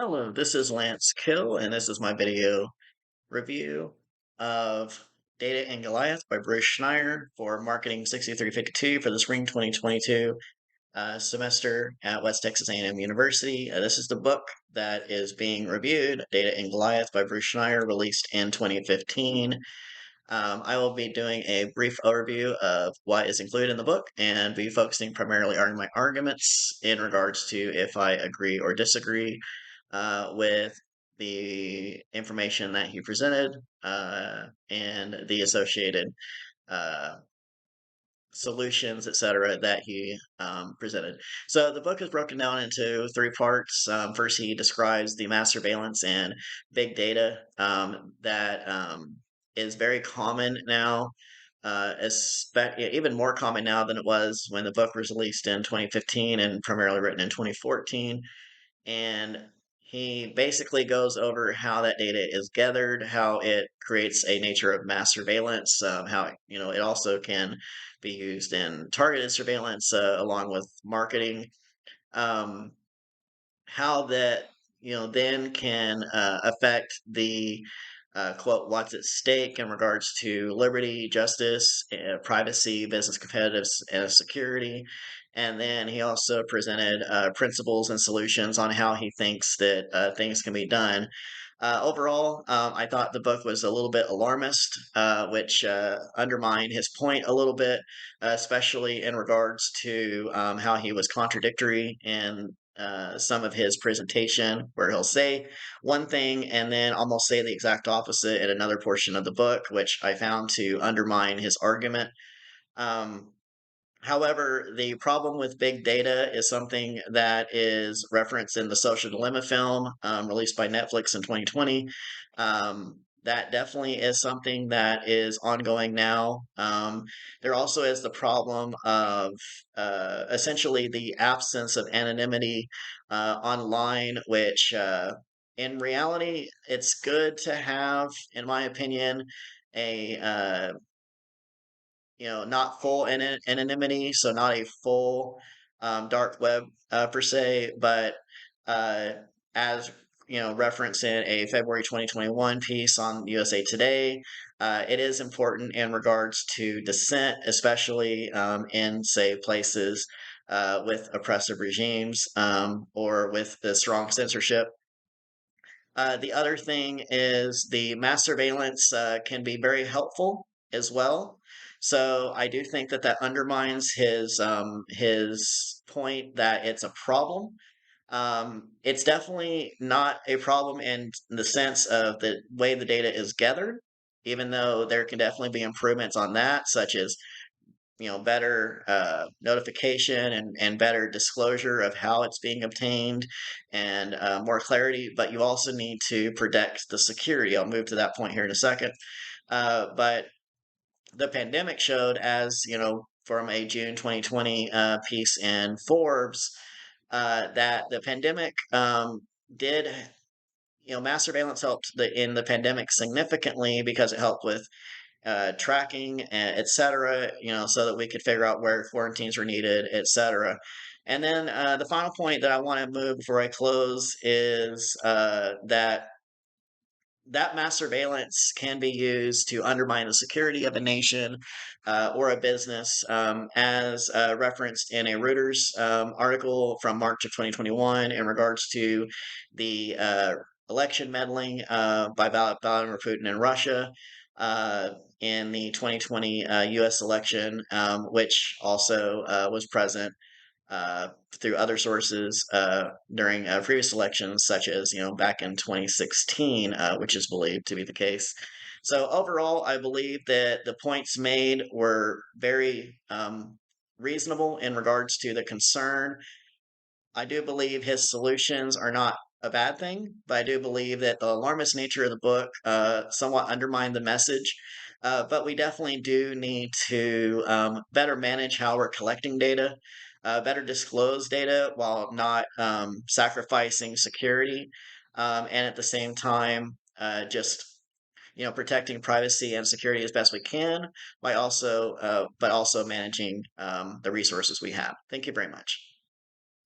Hello, this is Lance Kill, and this is my video review of Data and Goliath by Bruce Schneier for Marketing 6352 for the spring 2022 semester at West Texas A&M University. This is the book that is being reviewed, Data and Goliath by Bruce Schneier, released in 2015. I will be doing a brief overview of what is included in the book and be focusing primarily on my arguments in regards to if I agree or disagree with the information that he presented and the associated uh, solutions, etc., that he presented. So the book is broken down into three parts. First, he describes the mass surveillance and big data that is very common now. Even more common now than it was when the book was released in 2015 and primarily written in 2014. And he basically goes over how that data is gathered, how it creates a nature of mass surveillance, how it also can be used in targeted surveillance along with marketing. Um, how that then can affect the quote what's at stake in regards to liberty, justice, privacy, business competitiveness, and security. And then he also presented principles and solutions on how he thinks that things can be done. Overall, I thought the book was a little bit alarmist, which undermined his point a little bit, especially in regards to how he was contradictory in some of his presentation, where he'll say one thing and then almost say the exact opposite in another portion of the book, which I found to undermine his argument. Um, However, the problem with big data is something that is referenced in the Social Dilemma film released by Netflix in 2020. That definitely is something that is ongoing now. There also is the problem of essentially the absence of anonymity online, which in reality, it's good to have, in my opinion, a not full anonymity, so not a full dark web per se, but uh, as referenced in a February 2021 piece on USA Today, it is important in regards to dissent, especially in, say, places with oppressive regimes or with the strong censorship. The other thing is the mass surveillance can be very helpful as well. So I do think that that undermines his point that it's a problem. It's definitely not a problem in the sense of the way the data is gathered, even though there can definitely be improvements on that, such as better notification and better disclosure of how it's being obtained and more clarity. But you also need to protect the security. I'll move to that point here in a second. But the pandemic showed, as from a June 2020 piece in Forbes, that the pandemic did mass surveillance helped in the pandemic significantly because it helped with tracking, etc., so that we could figure out where quarantines were needed, etc. And then the final point that I want to move before I close is that mass surveillance can be used to undermine the security of a nation or a business, as referenced in a Reuters article from March of 2021 in regards to the election meddling by Vladimir Putin in Russia in the 2020 U.S. election, which also was present through other sources during previous elections, such as back in 2016, which is believed to be the case. So overall, I believe that the points made were very reasonable in regards to the concern. I do believe his solutions are not a bad thing, but I do believe that the alarmist nature of the book somewhat undermined the message. But we definitely do need to better manage how we're collecting data, better disclose data while not sacrificing security, and at the same time, just protecting privacy and security as best we can, by also but also managing the resources we have. Thank you very much.